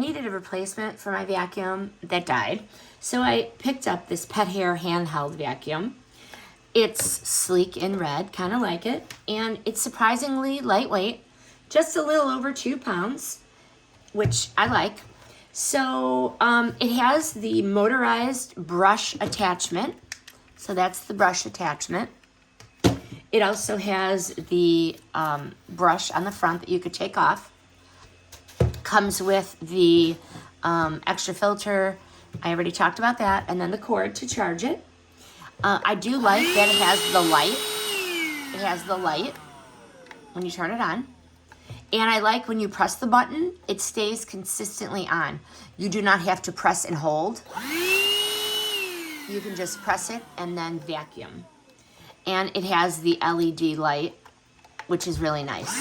needed a replacement for my vacuum that died. So I picked up this pet hair handheld vacuum. It's sleek in red, kind of like it. And it's surprisingly lightweight, just a little over 2 pounds, which I like. So it has the motorized brush attachment. So that's the brush attachment. It also has the brush on the front that you could take off. Comes with the extra filter. I already talked about that. And then the cord to charge it. I do like that it has the light. It has the light when you turn it on. And I like when you press the button, it stays consistently on. You do not have to press and hold. You can just press it and then vacuum. And it has the LED light, which is really nice.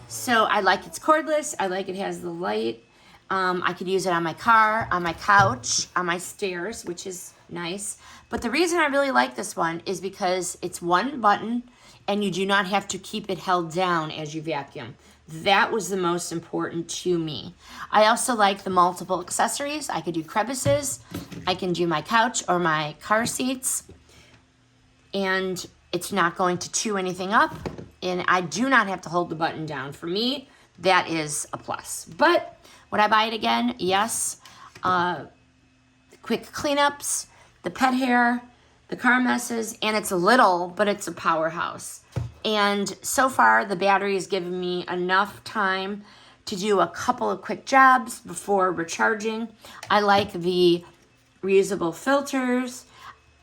So I like it's cordless. I like it has the light. I could use it on my car, on my couch, on my stairs, which is nice. But the reason I really like this one is because it's one button and you do not have to keep it held down as you vacuum. That was the most important to me. I also like the multiple accessories. I could do crevices. I can do my couch or my car seats. And it's not going to chew anything up. And I do not have to hold the button down. For me, that is a plus. But would I buy it again? Yes. Quick cleanups, the pet hair, the car messes, and it's little, but it's a powerhouse. And so far, the battery has given me enough time to do a couple of quick jobs before recharging. I like the reusable filters.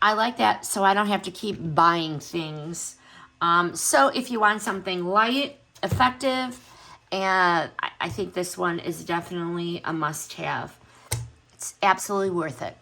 I like that so I don't have to keep buying things. So if you want something light, effective, and I think this one is definitely a must-have. It's absolutely worth it.